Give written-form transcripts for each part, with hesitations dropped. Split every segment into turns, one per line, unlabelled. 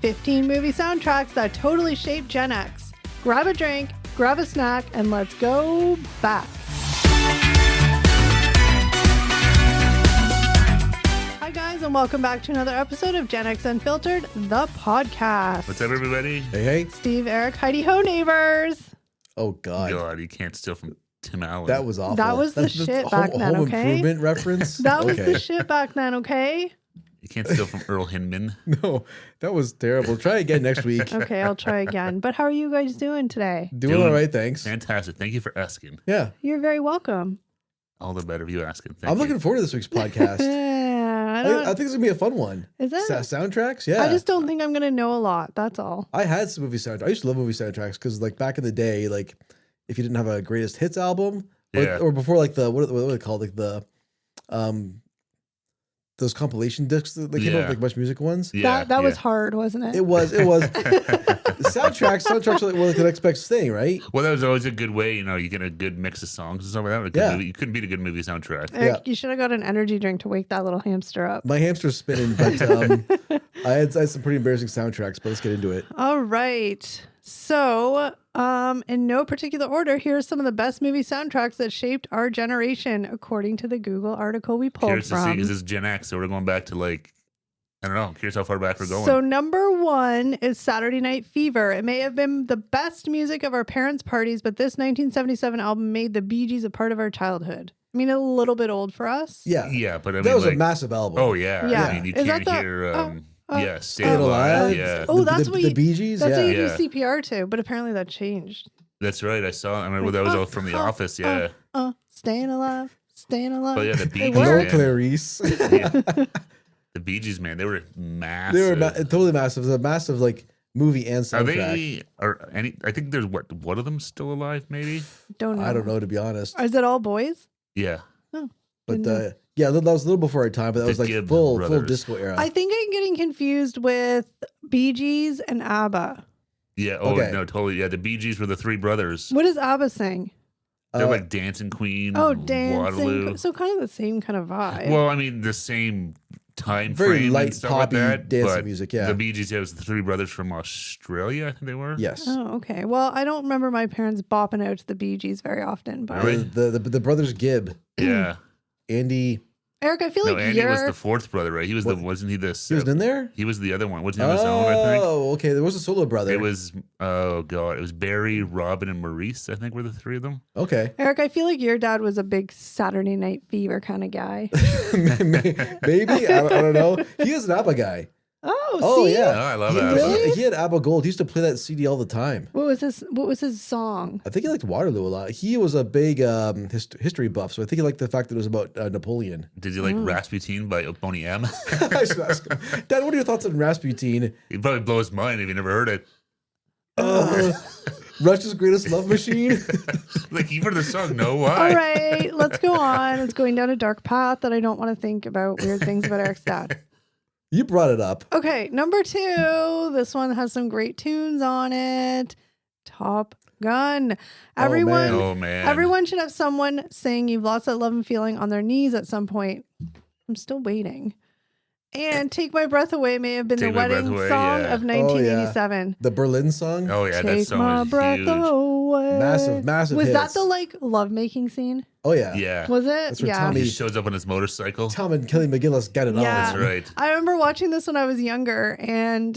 15 movie soundtracks that totally shaped Gen X. Grab a drink, grab a snack, and let's go back. Hi guys, and welcome back to another episode of Gen X Unfiltered, the podcast.
What's up, everybody?
Hey.
Steve, Eric, Heidi Ho, neighbors.
Oh, God.
God, you can't steal from Tim Allen.
That was awful.
That was the
That's
shit
a
back then,
home
okay?
improvement reference?
That was
Okay.
the shit back then, okay?
You can't steal from Earl Hindman.
No, that was terrible. Try again next week.
Okay, I'll try again. But how are you guys doing today?
Doing all right, thanks.
Fantastic. Thank you for asking.
Yeah.
You're very welcome.
All the better of you asking. Thank
I'm
you.
looking forward to this week's podcast.
I
I think it's going to be a fun one.
Is it?
Soundtracks? Yeah.
I just don't think I'm going to know a lot. That's all.
I had some movie soundtracks. I used to love movie soundtracks because, like, back in the day, like, if you didn't have a greatest hits album, or before, like, what are they called? Like, those compilation discs that came out with, like, Much Music ones.
Yeah,
That was hard, wasn't it?
It was. Soundtracks were like the next best thing, right?
Well, that was always a good way. You know, you get a good mix of songs and stuff like that. A good movie. You couldn't beat a good movie soundtrack.
Eric, you should have got an energy drink to wake that little hamster up.
My hamster's spinning, but I had some pretty embarrassing soundtracks, but let's get into it.
All right. So, in no particular order, here are some of the best movie soundtracks that shaped our generation, according to the Google article we pulled
Curious to see,
from.
because it's Gen X, so we're going back to, like, I don't know. Curious how far back we're going.
So number 1 is Saturday Night Fever. It may have been the best music of our parents' parties, but this 1977 album made the Bee Gees a part of our childhood. I mean, a little bit old for us.
Yeah,
but I mean,
that was
like,
a massive album.
Oh, yeah.
Yeah.
I mean, you
Is
can't
that the-
hear, Stay
Alive.
Alive. Yeah.
Oh, that's what
the Bee Gees.
That's
Yeah,
what you do CPR to, but apparently that changed.
That's right. I remember that was all from The Office. Yeah.
Staying alive, staying alive.
But yeah, the Bee
It
Gees,
no
worked.
man.
Clarice.
The Bee Gees, man, they were massive.
They were totally massive. It was a massive like movie and soundtrack.
I think there's one of them still alive, maybe.
Don't know.
I don't know, to be honest.
Is it all boys?
Yeah.
But yeah, that was a little before our time. But that
The
was like
Gibb
full
brothers.
disco era.
I think I'm getting confused with Bee Gees and ABBA.
Yeah. Oh,
Okay.
no, totally. Yeah. The Bee Gees were the three brothers.
What does ABBA sing?
They're like Dancing Queen.
Oh,
Waterloo.
dancing. So kind of the same kind of vibe.
Well, I mean, the same time
Very
frame
light
and stuff
poppy
like that.
dancing
but
music, yeah.
The Bee Gees, it was the three brothers from Australia, I think they were.
Yes.
Oh, okay. Well, I don't remember my parents bopping out to the Bee Gees very often. But
Really?
The brothers Gibb,
Yeah.
Andy.
Eric, I feel
No,
like
Andy was
you're.
the fourth brother, right? He was wasn't he the?
He was in there.
He was the other one. Wasn't he on his own? I think.
Oh, okay. There was a solo brother.
It was oh god, it was Barry, Robin, and Maurice. I think were the three of them.
Okay.
Eric, I feel like your dad was a big Saturday Night Fever kind of guy.
Maybe I don't know. He is an ABBA guy.
Oh, see?
yeah.
Oh, I love
he,
that.
Really?
He had ABBA Gold. He used to play that CD all the time.
What was his song?
I think he liked Waterloo a lot. He was a big history buff, so I think he liked the fact that it was about Napoleon.
Did you like Rasputin by Boney M?
I should ask him, Dad, what are your thoughts on Rasputin?
He'd probably blow his mind if you never heard it.
Russia's Greatest Love Machine.
Like you've heard the song, no? Why?
All right, let's go on. It's going down a dark path that I don't want to think about weird things about Eric's dad.
You brought it up.
Okay, number 2. This one has some great tunes on it. Top Gun. Everyone,
Oh man.
everyone should have someone sing "You've Lost That Love and Feeling" on their knees at some point. I'm still waiting. And "Take My Breath Away" may have been
Take
the
My Breath
wedding
Away,
song
yeah.
of 1987.
The Berlin song.
Oh yeah, that
Take
song
my
was
breath
huge.
away.
Massive
Was that
hits.
the like lovemaking scene?
Oh yeah.
Yeah.
Was it?
That's where
yeah.
Tommy-
He shows up on his motorcycle.
Tom and Kelly McGillis got it
Yeah.
on.
That's right.
I remember watching this when I was younger, and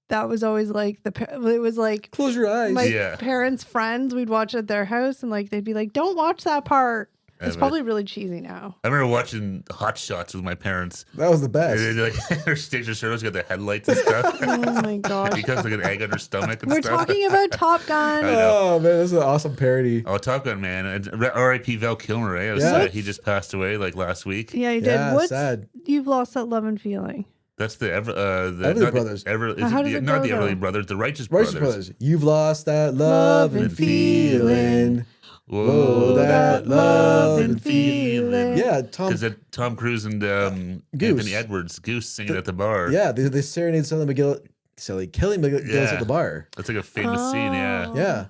that was always like it was like
Close your eyes.
my
Yeah.
parents' friends. We'd watch it at their house, and like they'd be like, "Don't watch that part." It's
but-
probably really cheesy now.
I remember watching Hot Shots with my parents.
That was the best.
And like her station show's got the headlights and stuff.
Oh my gosh.
He comes like an egg on her stomach and
We're
stuff.
talking about Top Gun.
I know.
Oh man, this is an awesome parody.
Oh, Top Gun, man. And R.I.P. Val Kilmer, eh?
Yeah.
He just passed away like last week.
Yeah, you did.
Yeah,
What's
sad.
"You've Lost That Love and Feeling"?
That's the
Everly
not the
Brothers.
How does it
not
go,
the
though?
Everly Brothers, the Righteous
Righteous
Brothers.
Brothers. You've lost that love and feeling. Whoa, that love and feeling. Yeah, Tom.
Because Tom Cruise and
Goose.
Anthony Edwards, Goose, singing at the bar.
Yeah, they serenade Kelly McGillis
Yeah.
at the bar.
That's like a famous scene, yeah.
Oh.
Yeah.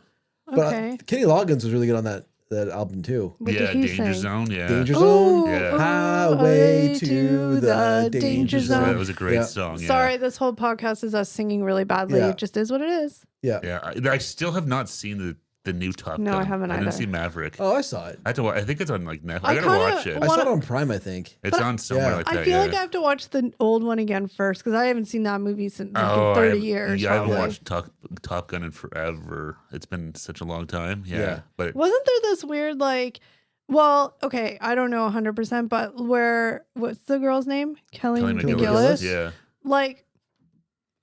But
Okay.
Kenny Loggins was really good on that that album too.
What
yeah,
did he
Danger
sing?
Zone. Yeah,
Danger
Ooh,
Zone.
Yeah.
Highway to the danger
Yeah,
zone.
that was a great
Yeah.
song. Yeah.
Sorry, this whole podcast is us singing really badly.
Yeah.
It just is what it is.
Yeah.
Yeah, I still have not seen the new Top
No,
Gun.
I haven't
I didn't
either.
see Maverick.
Oh, I saw it.
I have to. I think it's on like Netflix.
I
I gotta
kinda
watch it.
I saw it on Prime, I think.
It's on somewhere
Yeah.
like that.
I feel
yeah.
like I have to watch the old one again first because I haven't seen that movie since like,
Oh,
in 30 years.
Yeah, I haven't
probably.
watched Top Gun in forever. It's been such a long time. Yeah,
Yeah.
but
Wasn't there this weird like, well, okay, I don't know 100%, but what's the girl's name? Kelly McGillis.
Yeah,
Like,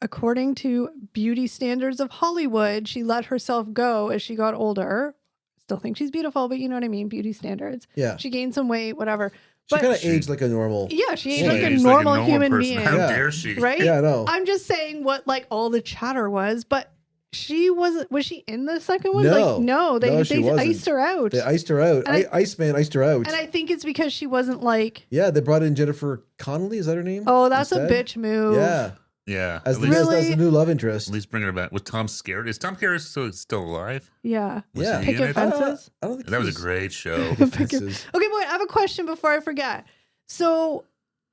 according to beauty standards of Hollywood, she let herself go as she got older. Still think she's beautiful, but you know what I mean? Beauty standards.
Yeah.
She gained some weight, whatever.
She
But
kind of aged like a normal.
yeah, she aged
Yeah,
like a
She's
normal human
person.
being.
How
Yeah.
dare she?
Right?
Yeah, I know.
I'm just saying what like all the chatter was, but she wasn't. Was she in the second one?
No.
Like, no, they
she wasn't.
iced her out.
They iced her out.
And
Iceman iced her out.
And I think it's because she wasn't like,
Yeah, they brought in Jennifer Connelly. Is that her name?
oh, that's
Instead?
a bitch move.
Yeah,
Yeah,
as
at
the,
least,
Really?
as the new love interest.
at least bring her back. Was Tom Skerritt? Is Tom Skerritt still alive?
Yeah.
Was
Yeah.
he in
Picket
it?
fences.
I don't think
That was a
he's-
great show.
Fences.
Okay, but wait, I have a question before I forget. So,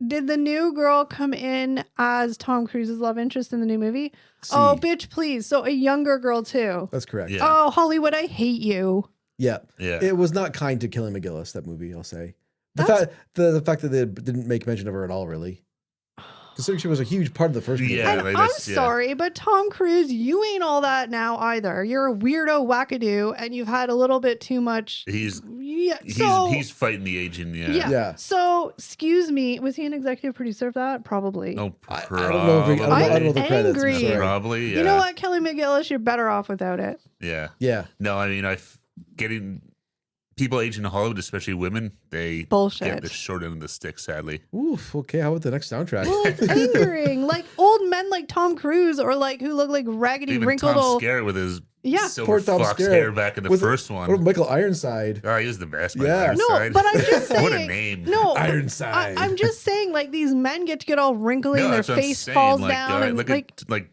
did the new girl come in as Tom Cruise's love interest in the new movie?
See,
Oh, bitch, please. So, a younger girl, too.
that's correct.
Yeah.
Oh, Hollywood, I hate you.
Yeah.
Yeah,
It was not kind to Kelly McGillis, that movie, I'll say.
That's-
The fact that they didn't make mention of her at all, really. Considering she was a huge part of the first movie.
Yeah.
And
like
I'm
this, yeah.
sorry, but Tom Cruise, you ain't all that now either. You're a weirdo wackadoo, and you've had a little bit too much.
he's
Yeah. So,
he's fighting the agent. Yeah.
yeah. So, excuse me, was he an executive producer of that? Probably.
Oh,
I don't know if
probably.
I don't know the credits. I'm
angry.
sorry.
Probably. Yeah.
You know what, Kelly McGillis, you're better off without it.
Yeah.
Yeah.
No, I mean, getting people aging in Hollywood, especially women, they
Bullshit.
get the short end of the stick, sadly.
Oof. Okay. How about the next soundtrack?
Well, it's angering. Like old men like Tom Cruise or like who look like raggedy,
Even
wrinkled
Tom
old.
Skerritt with his
Yeah.
silver
Poor Tom
fox
Skerritt.
hair back in the
With-
first
What about
one.
Michael Ironside?
Oh, he was the best. By
Yeah.
No,
Ironside.
but I'm just saying.
What a name.
No,
Ironside.
I'm just saying, like these men get all wrinkly
No,
and their
that's what I'm
face
saying.
falls
Like,
down, and
look
like
at like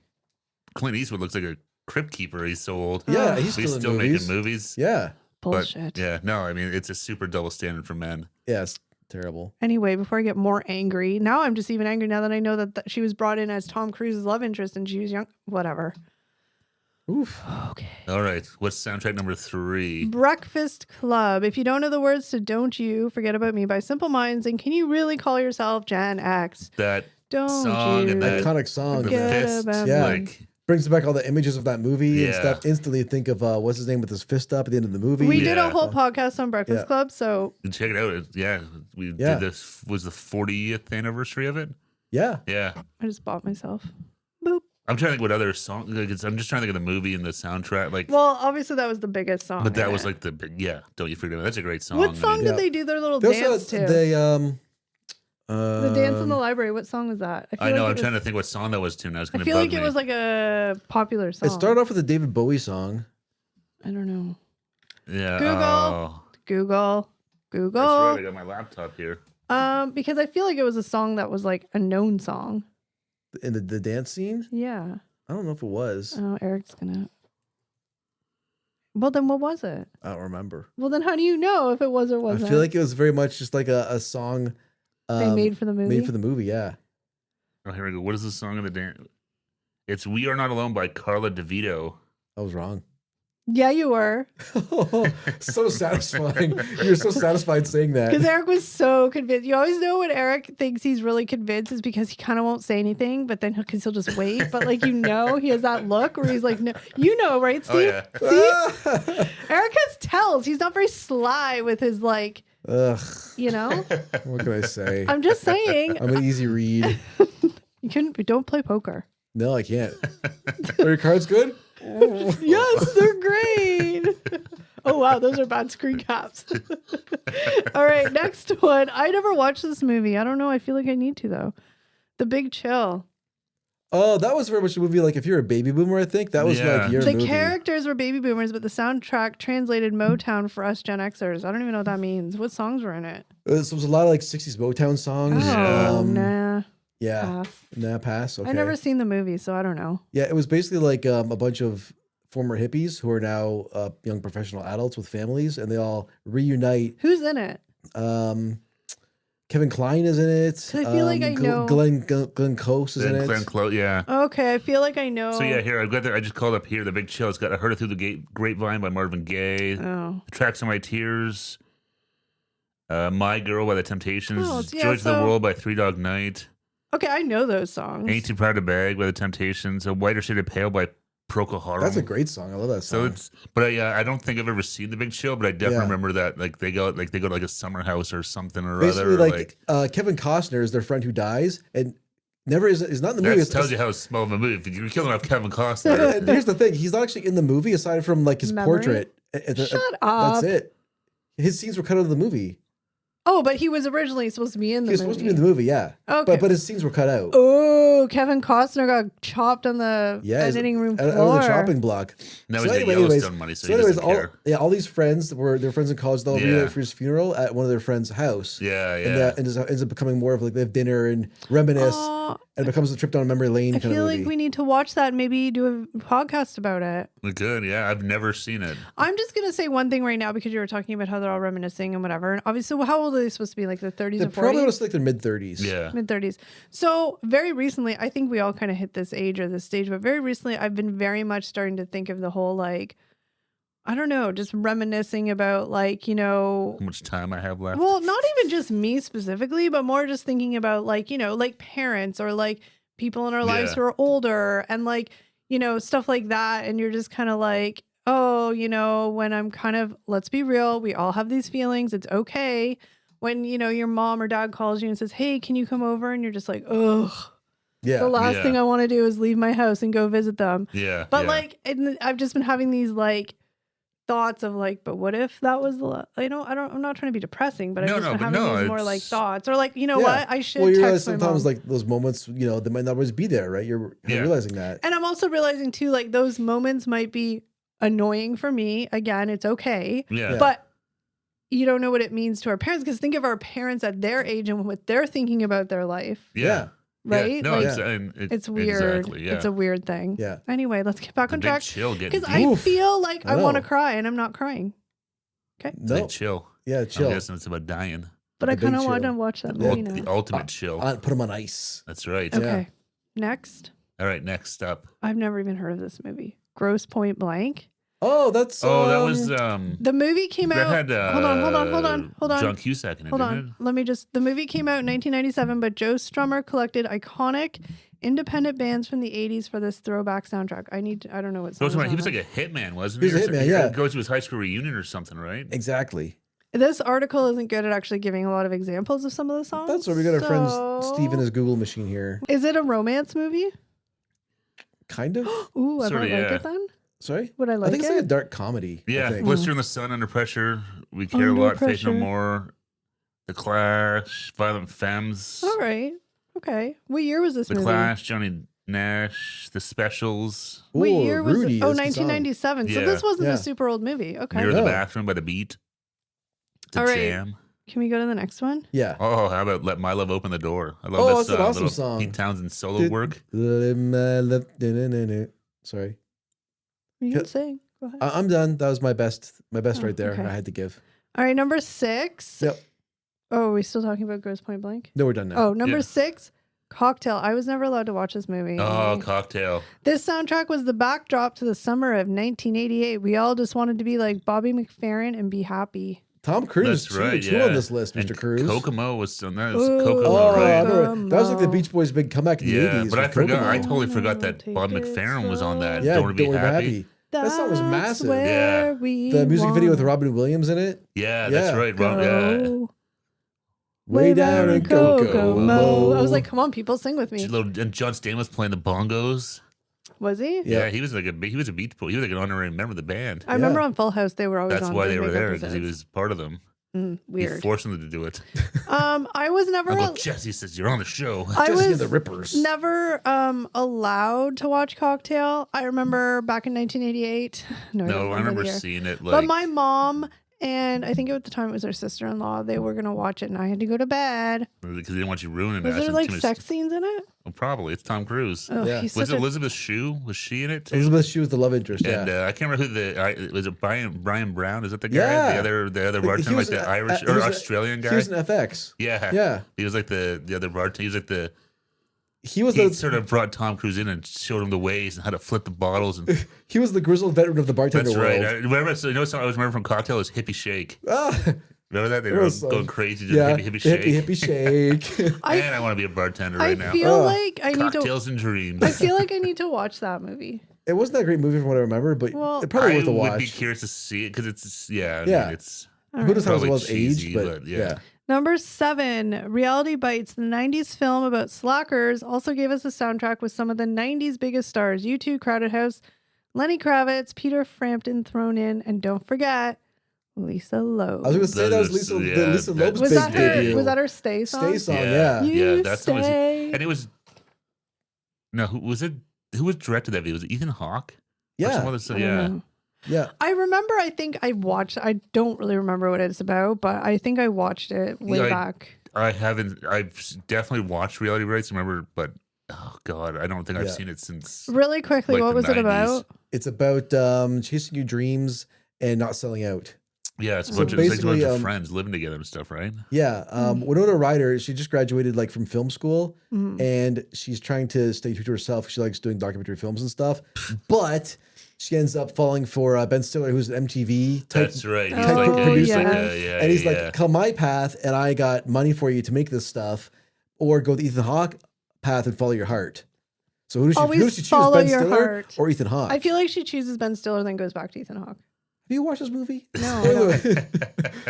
Clint Eastwood looks like a crypt keeper. He's so old.
Yeah,
Ugh.
he's
He's
still,
still
in movies.
making movies.
Yeah.
bullshit.
But yeah, no, I mean it's a super double standard for men.
Yeah. It's terrible.
Anyway, before I get more angry, now I'm just even angry now that I know that she was brought in as Tom Cruise's love interest and she was young. Whatever.
Oof.
Okay.
All right, what's soundtrack number 3?
Breakfast Club. If you don't know the words to Don't You Forget About Me by Simple Minds, then can you really call yourself Gen X?
That
Don't
song
you
and that-
Iconic song.
the
forget
fist,
about
Yeah.
like
Brings back all the images of that movie and
Yeah.
stuff. Instantly think of what's his name with his fist up at the end of the movie.
We did a
Yeah.
whole podcast on Breakfast
Yeah.
Club, so
check it out. Yeah, we
Yeah.
did this. Was the 40th anniversary of it?
Yeah.
Yeah.
I just bought myself. Boop.
I'm trying to think what other song. Like I'm just trying to think of the movie and the soundtrack. Like,
Well, obviously that was the biggest song.
but that
in
was
it.
like the big. Yeah, don't you forget. That's a great song.
What song
yeah.
did they do their little
They also
dance to? The dance in the library. What song was that?
I know.
like
I'm
it was-
trying to think what song that was to. And I was
I
going to
feel
bug
like it
me.
was like a popular song.
It started off with a David Bowie song.
I don't know.
Yeah.
Google.
Oh,
Google.
that's
Google.
right. I got my laptop here.
Because I feel like it was a song that was like a known song.
In the dance scene?
Yeah.
I don't know if it was.
Oh, Eric's gonna. Well, then what was it?
I don't remember.
Well, then how do you know if it was or wasn't?
I feel like it was very much just like a song
they made for the movie.
made for the movie, yeah.
Oh, here we go. What is the song of the dance? It's "We Are Not Alone" by Carla DeVito.
I was wrong.
Yeah, you were.
So satisfying. You're so satisfied saying
Because
that.
Eric was so convinced. You always know when Eric thinks he's really convinced is because he kind of won't say anything, but then he'll just wait. But like he has that look where he's like, no, you know, right, Steve?
Oh yeah.
See, Eric has tells. He's not very sly with his like,
Ugh.
you know.
What can I say?
I'm just saying,
I'm an easy read.
don't play poker.
No, I can't. Are your cards good?
Yes, they're great. Oh wow, those are bad screen caps. All right, next one. I never watched this movie. I don't know. I feel like I need to though. The Big Chill.
Oh, that was very much a movie like if you're a baby boomer, I think. That was
Yeah.
like your
The
movie.
characters were baby boomers, but the soundtrack translated Motown for us Gen Xers. I don't even know what that means. What songs were in it?
It was a lot of like 60s Motown songs.
Oh,
Um,
nah.
Yeah.
Pass.
Nah, pass. Okay.
I never seen the movie, so I don't know.
Yeah, it was basically like a bunch of former hippies who are now young professional adults with families, and they all reunite.
Who's in it?
Kevin Kline is in it.
I feel like I know.
Glenn Close is in it.
Glenn Close, yeah.
Okay, I feel like I know.
So yeah, here I've got I just called up here the Big Chill. It's got I Heard It Through the Grapevine by Marvin Gaye.
Oh.
The Tracks of My Tears. My Girl by The Temptations.
Oh, yeah,
Joy to the World by Three Dog Night.
Okay, I know those songs.
Ain't Too Proud to Beg by The Temptations. A Whiter Shade of Pale by Procol Harum.
That's a great song. I love that
So
song.
but I don't think I've ever seen the Big Chill, but I definitely remember that like they go to like a summer house or something or
Basically,
other.
Kevin Costner is their friend who dies and never is not in the movie.
That tells you how small of a movie. If you're killing off Kevin Costner.
And here's the thing: he's not actually in the movie aside from like his
Memory?
portrait.
Shut up.
That's it. His scenes were cut out of the movie.
Oh, but he was originally supposed to be in the movie.
He was supposed to be in the movie, yeah.
Okay.
But his scenes were cut out.
Oh, Kevin Costner got chopped on the editing room floor.
Out of the chopping block.
Now he's got Yellowstone money, so he doesn't care.
all these friends they're friends in college. They'll be for his funeral at one of their friends' house.
Yeah.
And that ends up becoming more of like they have dinner and reminisce, and it becomes a trip down memory lane
I
kind of
feel
movie.
like we need to watch that and maybe do a podcast about it.
We could, yeah. I've never seen it.
I'm just going to say one thing right now because you were talking about how they're all reminiscing and whatever. And obviously, how old are they supposed to be? Like the 30s
They're
or 40s?
probably going to like their mid-30s.
Yeah.
Mid-30s. So very recently, I think we all kind of hit this age or this stage, but very recently I've been very much starting to think of the whole like, I don't know, just reminiscing about like,
how much time I have left.
Well, not even just me specifically, but more just thinking about like, like parents or like people in our lives who are older and like, stuff like that. And you're just kind of like, oh, when I'm kind of, let's be real, we all have these feelings. It's okay. When, your mom or dad calls you and says, hey, can you come over? And you're just like, ugh.
Yeah.
The last thing I want to do is leave my house and go visit them.
Yeah.
But like, I've just been having these like thoughts of like, but what if that was the, I'm not trying to be depressing, but I've just been having these more like thoughts or like, what? I should
you realize
text my
sometimes
mom.
like those moments, they might not always be there, right? You're realizing that.
And I'm also realizing too, like those moments might be annoying for me. Again, it's okay.
Yeah.
But you don't know what it means to our parents because think of our parents at their age and what they're thinking about their life.
Yeah.
Right?
Yeah. No,
like, it's weird.
Exactly, yeah.
It's a weird thing.
Yeah.
Anyway, let's get back on track. Because I
Oof.
feel like I want to
know.
cry and I'm not crying. Okay.
No.
Chill.
Yeah, chill.
I'm guessing it's about dying.
But
The
I
big
kind of want
chill.
to watch that movie now.
The ultimate chill.
Put them on ice.
That's right.
Okay. Next.
All right, next up.
I've never even heard of this movie. Gross Point Blank.
Oh, that's
that was
the movie came
that
out.
had,
hold on.
John Cusack in it,
Hold
didn't
on. Let me just. The movie came out in 1997, but Joe Strummer collected iconic independent bands from the 80s for this throwback soundtrack. I don't know what.
it?
Song
He was like a hitman, wasn't he?
He was a hitman, yeah.
Goes to his high school reunion or something, right?
exactly.
This article isn't good at actually giving a lot of examples of some of the songs.
That's where we got our friend Steve and his Google machine here.
Is it a romance movie?
Kind of.
Ooh, I
Sorta,
might like
yeah.
it then.
Sorry?
Would I like
I think
it?
it's like a dark comedy. I
Yeah.
think.
Blister in the Sun, Under Pressure, We Care
Under
a Lot, Faith No
Pressure.
More, The Clash, Violent Femmes,
All right. Okay. What year was this
The
movie?
Clash, Johnny Nash, The Specials,
What
Ooh,
year was
Rudy,
it? Oh,
that's the song.
1997. So
Yeah.
this wasn't
Yeah.
a super old movie. Okay.
Mirror the
No.
Bathroom by The Beat, The
All right.
Jam.
Can we go to the next one?
Yeah.
Oh, how about Let My Love Open the Door? I love
Oh,
this
that's an awesome
little
song.
Pete Townsend solo
Dude.
work.
Sorry.
You can
Ca-
sing. Go ahead.
I'm done. That was my best
Oh,
right there.
okay.
I had to give.
All right. Number 6.
Yep.
Oh, are we still talking about Gross Point Blank?
No, we're done now.
Oh, number
Yeah.
6. Cocktail. I was never allowed to watch this movie.
Oh, Cocktail.
This soundtrack was the backdrop to the summer of 1988. We all just wanted to be like Bobby McFerrin and be happy.
Tom Cruise
That's
is
right,
two
yeah.
on this list, Mr.
And
Cruz.
Kokomo was on that.
Ooh.
Kokomo,
Oh, I
right?
remember. That was like the
Kokomo.
Beach Boys' big comeback in the
Yeah,
80s.
but I
with
forgot.
Kokomo.
I totally forgot that
Take
Bob
it
McFerrin was on that.
Yeah,
Don't Wanna Be Happy.
That song was
That's
massive.
where
Yeah.
we
The music video with
want
Robin Williams in it.
Yeah,
Yeah.
that's right. Rob, yeah.
go.
Way down in Kokomo.
I was like, come on, people, sing with me.
And John Stamos playing the bongos.
Was he?
Yeah, he was like a Beach Boy. He was like an honorary member of the band.
I remember on Full House, they were always
That's
on.
why
doing
they were
makeup
there, because he
episodes.
was part of them. He
Weird.
forced them to do it.
I was never.
Uncle Jesse says you're on the show.
I
Jesse and
was
the Rippers.
never allowed to watch Cocktail. I remember back in 1988. No, I don't
No, I
remember
remember
the year.
seeing it. Like,
But my mom And I think at the time it was her sister-in-law. They were gonna watch it, and I had to go to bed.
Because they didn't want you ruining it.
Was there like sex scenes in it?
Well, probably. It's Tom Cruise.
Oh,
Yeah.
he's
Was
such
it
a
Elizabeth Shue? Was she in it too?
Elizabeth Shue was the love interest.
And
Yeah.
I can't remember who was it Brian Brown? Is that the guy?
Yeah.
The other
He
bartender,
was
like the
a-
Irish
he
or
was a-
Australian guy?
He was an FX.
Yeah.
Yeah.
He was like the other bartender. He was like the
He was
he
the
sort of brought Tom Cruise in and showed him the ways and how to flip the bottles. And
he was the grizzled veteran of the bartender
that's right.
world.
I remember. So you know, something I always remember from Cocktail is Hippie Shake.
Ah,
Remember that they
It
were
was,
going crazy to
yeah,
Hippie Shake.
hippie shake.
Man, I want to be a bartender
I
right now.
feel
Oh.
like I need to.
Cocktails and dreams.
I feel like I need to watch that movie.
It wasn't that great movie from what I remember, but
Well,
it probably
I
worth a
would be
watch.
curious to see it because it's I
Yeah.
mean, it's
All
Who
right.
does have as
Probably
well as
cheesy,
age? But
but yeah.
yeah.
Number 7, Reality Bites, the 90s film about slackers, also gave us a soundtrack with some of the 90s biggest stars. U2, Crowded House, Lenny Kravitz, Peter Frampton thrown in, and don't forget, Lisa Loeb.
I was going to say that was
Those-
Lisa,
yeah,
the Lisa
that-
Loeb's
Was
big
that her?
debut.
Was that her Stay song?
Stay song? Yeah.
You
that song was,
stay.
and it was no, who was it? Who was directed that video? Was it Ethan Hawke? Or
Yeah.
some other-
I don't
yeah.
know.
Yeah.
I remember, I think I watched, I don't really remember what it's about, but I think I watched it way
Yeah,
back.
I haven't. I've definitely watched Reality Bites. Remember, but oh god, I don't think I've
Yeah.
seen it since.
Really quickly,
like
what
the
was it
90s.
about?
It's about chasing your dreams and not selling out.
Yeah, it's a
So
bunch of it's like a bunch
basically,
of friends living together and stuff, right?
Yeah.
Mm.
Winona Ryder, she just graduated like from film school
Mhm.
and she's trying to stay true to herself. She likes doing documentary films and stuff, but she ends up falling for Ben Stiller, who's an MTV type.
That's right. He's
Oh,
like a, he's like
yes.
a, yeah,
And he's
yeah.
like, come my path and I got money for you to make this stuff, or go the Ethan Hawke path and follow your heart. So who
Always
does she choose,
follow
Ben
your
Stiller
heart.
or Ethan Hawke?
I feel like she chooses Ben Stiller, then goes back to Ethan Hawke.
Have you watched this movie?
No,
Spoiler,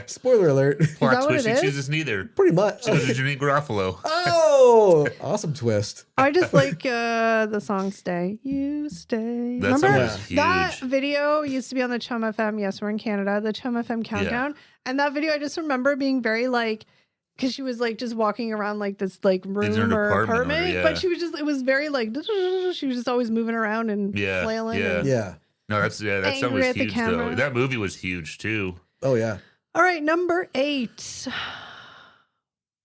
Spoiler alert.
Plot
that what
twist.
it
She
is?
chooses neither.
Pretty much.
She goes to Janine Garofalo.
Oh, awesome twist.
I just like the song "Stay." You stay.
That
Remember
song
Yeah.
was huge.
that video used to be on the Chum FM. Yes, we're in Canada. The Chum FM countdown, and that video I just remember being very like. Because she was like just walking around like this like room
her
or
apartment or-
apartment,
yeah.
but she was just it was very like she was just always moving around and
Yeah,
flailing.
yeah.
and-
Yeah.
No, that song
Angry
was
at the
huge though.
camera.
That movie was huge too.
Oh, yeah.
All right, number 8.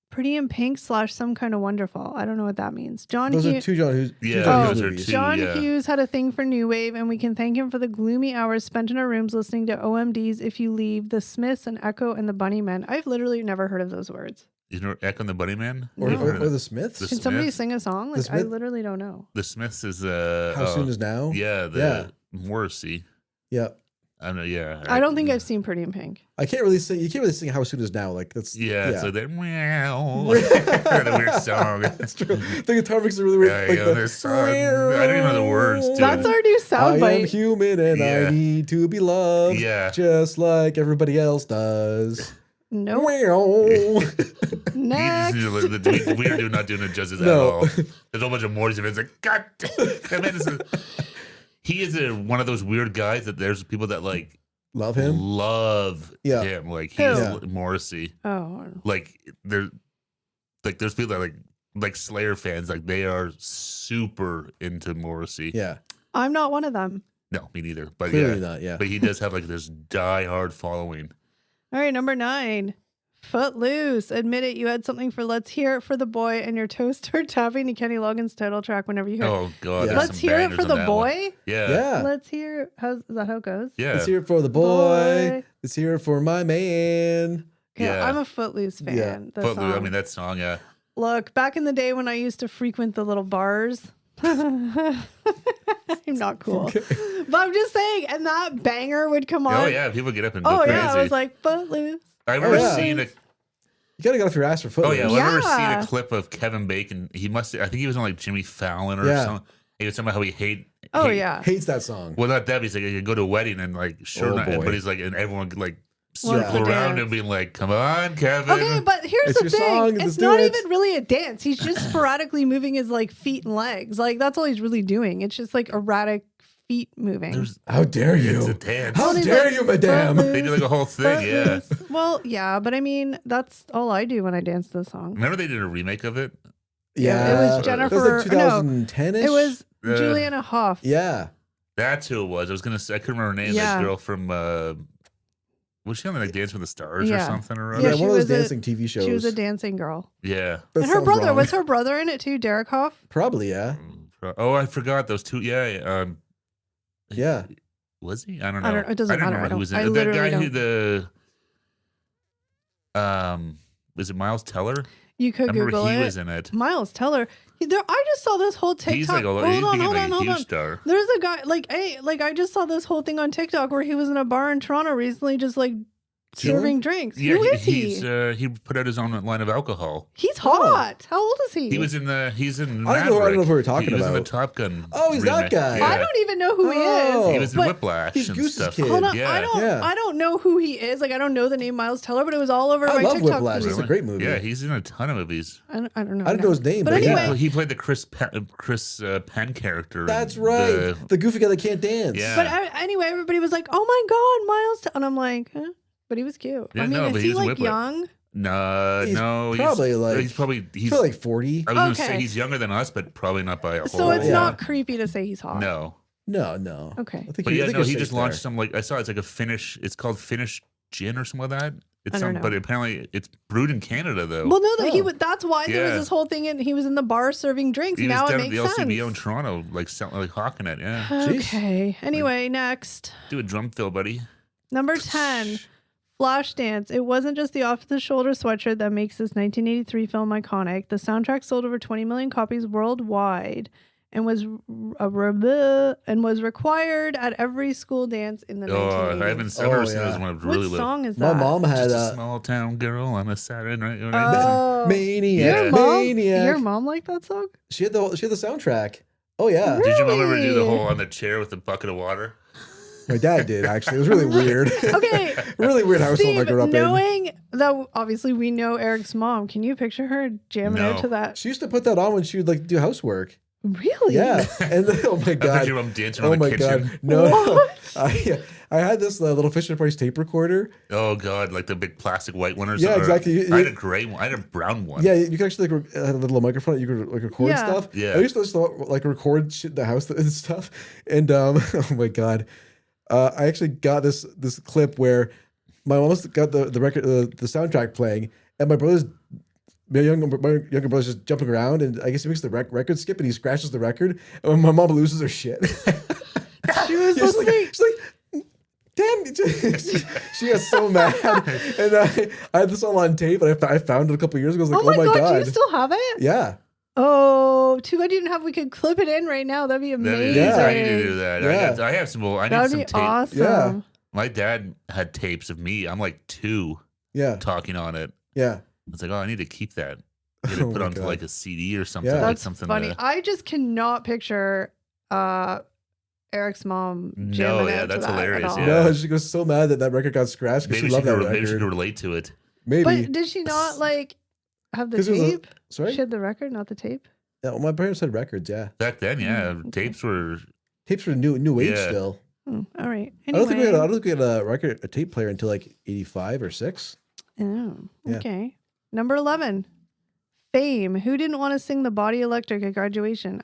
Pretty in Pink / Some Kind of Wonderful. I don't know what that means. John
Those are
Hughes.
two John Hughes.
Yeah,
John
those
Hughes
are
movies.
two.
John
yeah.
Hughes had a thing for New Wave, and we can thank him for the gloomy hours spent in our rooms listening to OMDs, If You Leave, The Smiths, and Echo and the Bunnymen. I've literally never heard of those words.
You know Echo and the Bunnymen?
Or,
No.
or the Smiths.
The
Can somebody
Smiths?
sing a song?
The
Like I
Smith-
literally don't know.
The Smiths is
How soon is now?
yeah, the Morrissey.
Yeah.
I don't know, yeah.
I don't think I've seen Pretty in Pink.
I can't really sing. You can't really sing How Soon Is Now. Like that's
Yeah, so that meow. The weird song.
That's true. The guitar makes it really weird.
Yeah,
like
yeah,
the,
this song. I don't even know the words to
That's
it.
our new
I am
soundbite.
human and
Yeah.
I need to be loved.
Yeah.
Just like everybody else does.
Nope.
Meow.
Next.
We are not doing it justice at
No.
all. There's a whole bunch of Morrissey fans like, God damn, that man is he is one of those weird guys that there's people that like
Love him.
love
Yeah.
him. Like
Who?
he's
Yeah.
Morrissey.
Oh.
Like there's people that like Slayer fans, like they are super into Morrissey.
Yeah.
I'm not one of them.
No, me neither. But
Clearly
yeah.
not. Yeah.
But he does have like this die-hard following.
All right, number 9. Footloose. Admit it, you had something for Let's Hear It for the Boy, and your toes start tapping to Kenny Loggins' title track whenever you hear it.
Oh god.
Yeah.
there's
Let's
some
hear it
bangers
for
on
the
that one.
boy.
Yeah.
Yeah.
Let's hear. Is that how it goes?
Yeah.
Let's hear it for the boy.
Boy.
Let's hear it for my man.
Okay,
Yeah.
I'm a Footloose fan.
Yeah.
The
Footloose, I
song.
mean that song, yeah.
Look, back in the day when I used to frequent the little bars. I'm not cool. But I'm just saying, and that banger would come on.
Oh yeah, people get up and go
Oh,
crazy.
yeah, I was like, Footloose.
I remember
yeah.
seeing a
You gotta get off your ass for Footloose.
I remember seeing
Yeah.
a clip of Kevin Bacon. I think he was on like Jimmy Fallon or
Yeah.
something. He was talking about how he
Oh,
hate-
yeah.
Hates that song.
Well, not that. He's like, I could go to a wedding and like, sure,
Oh,
not,
boy.
but he's like, and everyone could like
Wants
circle
to
around
dance.
him, being like, "Come on, Kevin."
Okay, but here's
It's
the
your
thing.
song,
It's
let's do
not
it.
even really a dance. He's just sporadically moving his like feet and legs. Like that's all he's really doing. It's just like erratic feet moving.
There's
How dare
it's a
you?
dance.
How
Well, he's
dare
like,
you, madame?
Footloose,
They did like a whole thing, yeah.
Footloose. Well, yeah, but I mean, that's all I do when I dance this song.
Remember they did a remake of it?
Yeah.
It was
It was
Jennifer.
like
No,
2010-ish.
it was
Uh, Was she on like Dance with the Stars or
Yeah.
something or
Yeah,
other?
Yeah,
she
one of those
was
dancing TV shows.
She was a dancing girl.
Yeah.
That
And her
sounds
brother,
wrong.
was her brother in it too, Derek Hoff?
Probably, yeah.
Oh, I forgot those two. Yeah.
Yeah.
Was he? I don't know.
I don't, it doesn't matter.
remember who was in
I
it. That
literally
guy who
don't.
was it Miles Teller?
You could
I remember
Google
he
it.
was in it.
Miles Teller. I just saw this whole TikTok.
He's like
hold
he's
on,
becoming
hold
like
on,
a
hold
huge
on.
star.
There's a guy I just saw this whole thing on TikTok where he was in a bar in Toronto recently, just like serving drinks.
Yeah,
Who is he?
he put out his own line of alcohol.
He's hot. How old is he?
He's in Maverick.
I don't know who we're talking
He was in the
about.
Top Gun.
Oh, he's that
remake.
guy.
Yeah.
I don't even know who he
Oh.
is.
He was in
but-
Whiplash
He's
and
Goose's
stuff.
kid.
Hold on,
Yeah.
I don't know who he is. Like I don't know the name Miles Teller, but it was all over
I
my
love
TikTok
Whiplash.
feed.
It's a great movie.
Yeah, he's in a ton of movies.
I don't know.
I didn't know his name,
But
but
anyway,
yeah.
He played the Chris Penn character.
That's
in
right. The goofy guy that can't dance.
Yeah.
But anyway, everybody was like, "Oh my god, Miles!" And I'm like, "Huh?" But he was cute.
Yeah,
I mean,
no,
is
but
he
he's
like
Whiplash.
young?
No,
He's
no.
probably like-
he's probably
He's probably like 40.
I was gonna
Okay.
say he's younger than us, but probably not by a whole
So
lot.
it's
Yeah.
not creepy to say he's hot.
No.
No.
Okay.
I think
But yeah,
I think
no,
you're
he
safe
just
there.
launched some like I saw it's like a Finnish. It's called Finnish gin or something like that. It's
I don't know.
but apparently it's brewed in Canada though.
Well, no, that he
Oh.
would. That's why there was
Yeah.
this whole thing, and he was in the bar serving drinks.
he
Now
was
it
down at
makes
the
sense.
LCBO in Toronto, like selling, like hawking it. Yeah,
Jeez.
Okay. Anyway, next
do a drum fill, buddy.
number 10. Flashdance. It wasn't just the off-the-shoulder sweatshirt that makes this 1983 film iconic. The soundtrack sold over 20 million copies worldwide and was required at every school dance in the 1980s.
I haven't I've never seen
yeah.
this one. I've
What
really
song is
My
that?
mom had
Just
a
a small town girl on a Saturday night.
Oh.
Maniac.
Your mom?
Maniac.
Your mom liked that song?
She had the soundtrack. Oh yeah.
Really?
Did your mom ever do the whole on the chair with the bucket of water?
My dad did actually. It was really weird.
Okay.
Really weird household I
Steve,
grew up in.
knowing that obviously we know Eric's mom, can you picture her jamming out
No.
to that?
She used to put that on when she would like do housework.
Really?
Yeah. And then, oh my
I
god.
picture your mom dancing
Oh
on the
my
kitchen.
god. No.
What?
I had this little Fisher Price tape recorder.
Oh god, like the big plastic white one or
Yeah,
something.
exactly.
I had a gray one. I had a brown one.
Yeah, you could actually like had a little microphone. You could like record
Yeah.
stuff.
Yeah.
I used to just like record shit in the house and stuff. And oh my god, I actually got this clip where my mom must got the record the soundtrack playing, and my younger brother's just jumping around, and I guess he makes the record skip, and he scratches the record, and my mom loses her shit.
She was
She's
listening.
like, damn! She got so mad, and I had this all on tape, and I found it a couple years ago. I was like,
Oh my god,
god,
do you still have it?
yeah.
Oh, too bad you didn't have. We could clip it in right now. That'd be amazing.
Yeah.
I need to do that.
Yeah.
I have some. I need
That'd
some
be
tape.
awesome.
Yeah.
My dad had tapes of me. I'm like 2
Yeah,
talking on it.
yeah.
It's like, oh, I need to keep that. Get it
Oh
put
my
onto
God.
like a CD or something.
Yeah.
Like
That's
something
funny.
to-
I just cannot picture Eric's mom
No,
jamming
yeah,
out to
that's
that at
hilarious,
all.
yeah.
No, she was so mad that record got scratched because
maybe
she loved that
maybe she
record.
could relate to it.
Maybe.
But did she not like have the
'Cause it was a-
tape?
Sorry?
She had the record, not the tape.
Yeah, well, my parents had records, yeah.
Back then, yeah,
okay.
tapes were.
Tapes were new age
Yeah.
still.
All right.
I don't think we had
Anyway.
a tape player until like 85 or 6.
Oh,
Yeah.
okay. Number 11. Fame. Who didn't want to sing The Body Electric at graduation?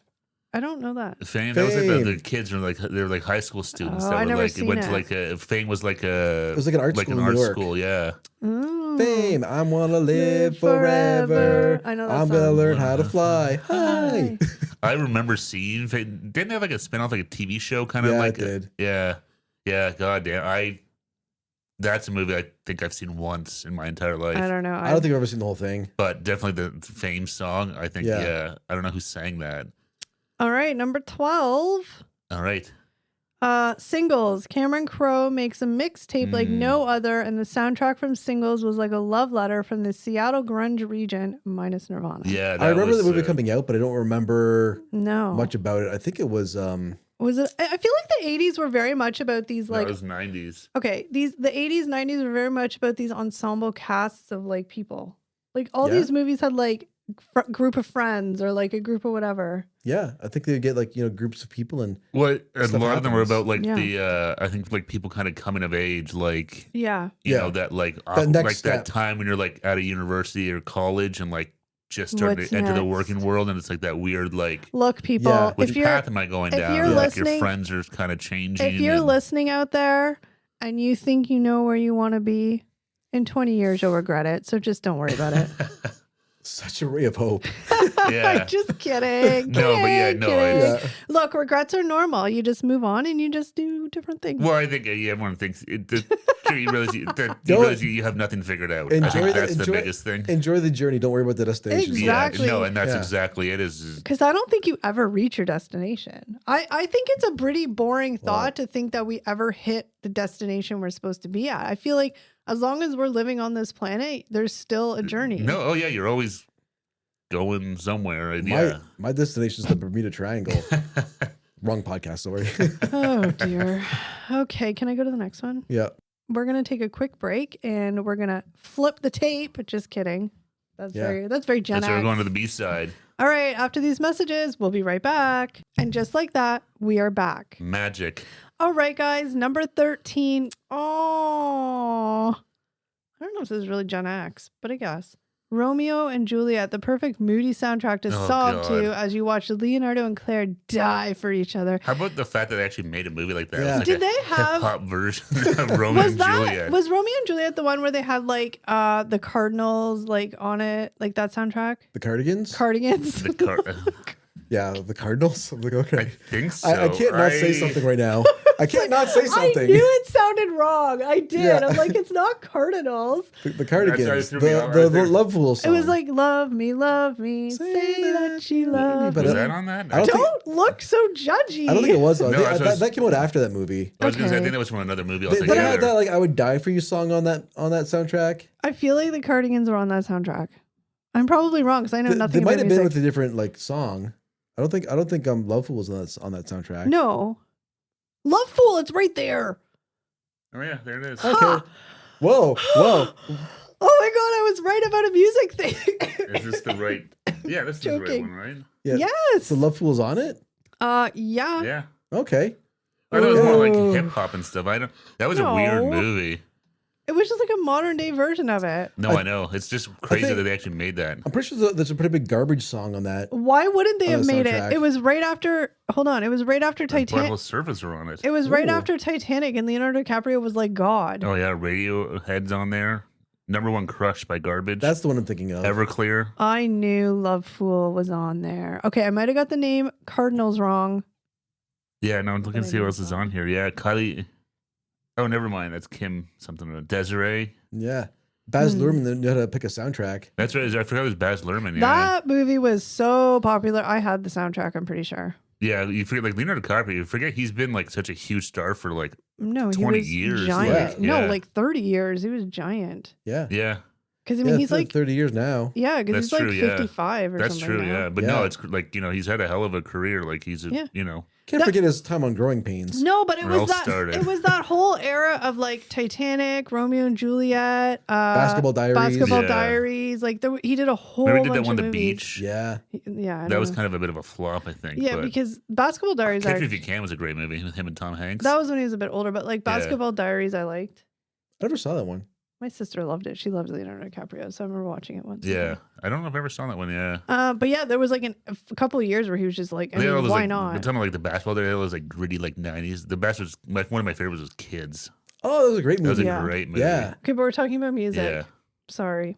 I don't know that.
Fame. That was like the
Fame.
kids were like they were like high school students
Oh,
that
I
were
never
like
seen
went to
it.
like a Fame was like a
It was like an art school in New York.
school, yeah.
Oh.
Fame, I want to live
Live forever.
forever.
I know that
I'm going to
song.
learn how to fly. Hi.
I remember seeing Fame. Didn't they have like a spin-off like a TV show kind of
Yeah,
like
it did.
yeah, god damn. That's a movie I think I've seen once in my entire life.
I don't know.
I don't think I've ever seen the whole thing.
But definitely the Fame song. I think
Yeah.
yeah. I don't know who sang that.
All right. Number 12.
All right.
Singles. Cameron Crowe makes a mixtape like no other, and the soundtrack from Singles was like a love letter from the Seattle grunge region, minus Nirvana.
Yeah,
I remember
was,
the movie coming out, but I don't remember
No.
much about it. I think it was
Was it? I feel like the 80s were very much about these
That
like
was 90s.
okay, the 80s, 90s were very much about these ensemble casts of like people. Like all
Yeah.
these movies had like group of friends or like a group of whatever.
yeah, I think they get like, groups of people and
What a
Stuff
lot of them were
happens.
about like
Yeah.
the I think like people kind of coming of age, like
Yeah.
you
Yeah.
know that like
That next
like
step.
that time when you're like at a university or college and like just starting
What's
to enter the
next?
working world, and it's like that weird like
Look, people,
Yeah.
which
if you're
path am I going
if
down?
you're
Like your
listening-
friends are kind of changing.
if you're
and-
listening out there and you think you know where you want to be, in 20 years you'll regret it. So just don't worry about it.
Such a ray of hope.
Yeah.
Just kidding.
No, but yeah,
Kidding,
no,
kidding.
Yeah.
Look, regrets are normal. You just move on and you just do different things.
Well, I think everyone thinks you realize you have nothing figured out. I
Enjoy
think
the-
that's the
enjoy-
biggest thing.
Enjoy the journey. Don't worry about the destination.
Exactly.
Yeah, no, and that's
Yeah.
exactly it. Is
Because I don't think you ever reach your destination. I think it's a pretty boring thought to think that we ever hit the destination we're supposed to be at. I feel like as long as we're living on this planet, there's still a journey.
no, oh yeah, you're always going somewhere. And
My
yeah,
my destination is the Bermuda Triangle. Wrong podcast, sorry.
Oh, dear. Okay, can I go to the next one?
Yeah.
We're going to take a quick break and we're going to flip the tape. Just kidding. That's
Yeah.
very Gen
that's why we're
X.
going to the B side.
All right, after these messages, we'll be right back. And just like that, we are back.
Magic.
All right, guys, number 13. Oh, I don't know if this is really Gen X, but I guess. Romeo and Juliet, the perfect moody soundtrack to
Oh,
sob
God.
to as you watch Leonardo and Claire die for each other.
How about the fact that they actually made a movie like that?
Yeah.
It was like
Did
a
they have-
hip-hop version of Romeo
Was
and
that
Juliet?
was Romeo and Juliet the one where they had like the Cardinals like on it, like that soundtrack?
The Cardigans?
Cardigans.
The car-
Yeah, the Cardinals. I'm like,
I
okay.
think so.
I can't not say something right now. I can't not say
I
something.
knew it sounded wrong. I did.
Yeah.
I'm like, it's not Cardinals.
The Cardigans.
That's
The,
how it threw me off
the,
right
the
there.
Love Fool
It
song.
was like, love me, say that you love
But
me.
Was that on that?
I don't think-
Don't look so judgy.
I don't think it was. Though.
No, that's what I was-
that came out after that movie.
I was gonna say, I
Okay.
think that was from another movie
They had
altogether.
that like "I Would Die for You" song on that soundtrack.
I feel like the Cardigans were on that soundtrack. I'm probably wrong because I know
They
nothing
might
about
have
music.
been with a different like song. I don't think Love Fool was on that soundtrack.
No. Love Fool, it's right there.
Oh yeah, there it is.
Okay.
Ha!
Whoa.
Oh my god, I was right about a music thing.
Is this the right? Yeah, this is the right
Joking.
one, right?
Yeah.
Yes.
So Love Fool's on it.
Yeah.
Yeah.
Okay.
I thought it was more like
Ooh.
hip hop and stuff. That was a weird
No.
movie.
It was just like a modern day version of it.
No, I know. It's just crazy
think-
that they actually made that.
I'm pretty sure there's a pretty big garbage song on that.
Why wouldn't they
On
have
the
made
soundtrack.
it? It was right after. Hold on. It was right after
Butthole
Titanic.
Surfers are on it.
It was right
Ooh.
after Titanic, and Leonardo DiCaprio was like God.
Oh yeah, Radiohead's on there. Number One Crush by Garbage.
That's the one I'm thinking of.
Everclear.
I knew Love Fool was on there. Okay, I might have got the name Cardinals wrong.
Yeah, no, I'm looking to see what else is on here. Yeah, Kylie. Oh, never mind. That's Kim something. Desiree.
Yeah. Baz
Hmm.
Luhrmann knew how to pick a soundtrack.
That's right. I forgot it was Baz Luhrmann. Yeah.
That movie was so popular. I had the soundtrack, I'm pretty sure.
Yeah, you forget like Leonardo DiCaprio. You forget he's been like such a huge star for like
No,
20
he was
years,
giant.
like,
No,
yeah.
like 30 years. He was giant.
Yeah.
yeah.
Because I mean,
Yeah,
he's like
30 years now.
yeah, because
That's
he's like
true, yeah.
55 or
That's
something.
true.
now.
Yeah, but
Yeah.
no, it's like he's had a hell of a career. Like he's a,
Yeah.
Can't
That-
forget his time on Growing Pains.
No, but it
Where it all
was that
started.
it was that whole era of like Titanic, Romeo and Juliet,
Basketball Diaries.
Basketball
Yeah.
Diaries. Like he did a whole
Remember he did
bunch
that one,
of
The
movies.
Beach.
Yeah.
Yeah, I
That was
know.
kind of a bit of a flop, I think.
Yeah,
but
because Basketball Diaries,
Catch Me If You Can was a great movie with him and Tom Hanks.
that was when he was a bit older. But like
Yeah.
Basketball Diaries, I liked.
I never saw that one.
My sister loved it. She loved Leonardo DiCaprio, so I remember watching it once.
yeah, I don't know if I ever saw that one. Yeah.
But yeah, there was like a couple of years where he was just like, I
Yeah,
mean,
all those,
why
like,
not?
I'm talking about like the basketball there. It was like gritty, like 90s. The best was one of my favorites was Kids.
Oh, that was a great
That was
movie.
a
Yeah.
great movie.
Yeah.
Okay, but we're talking about music.
Yeah.
Sorry.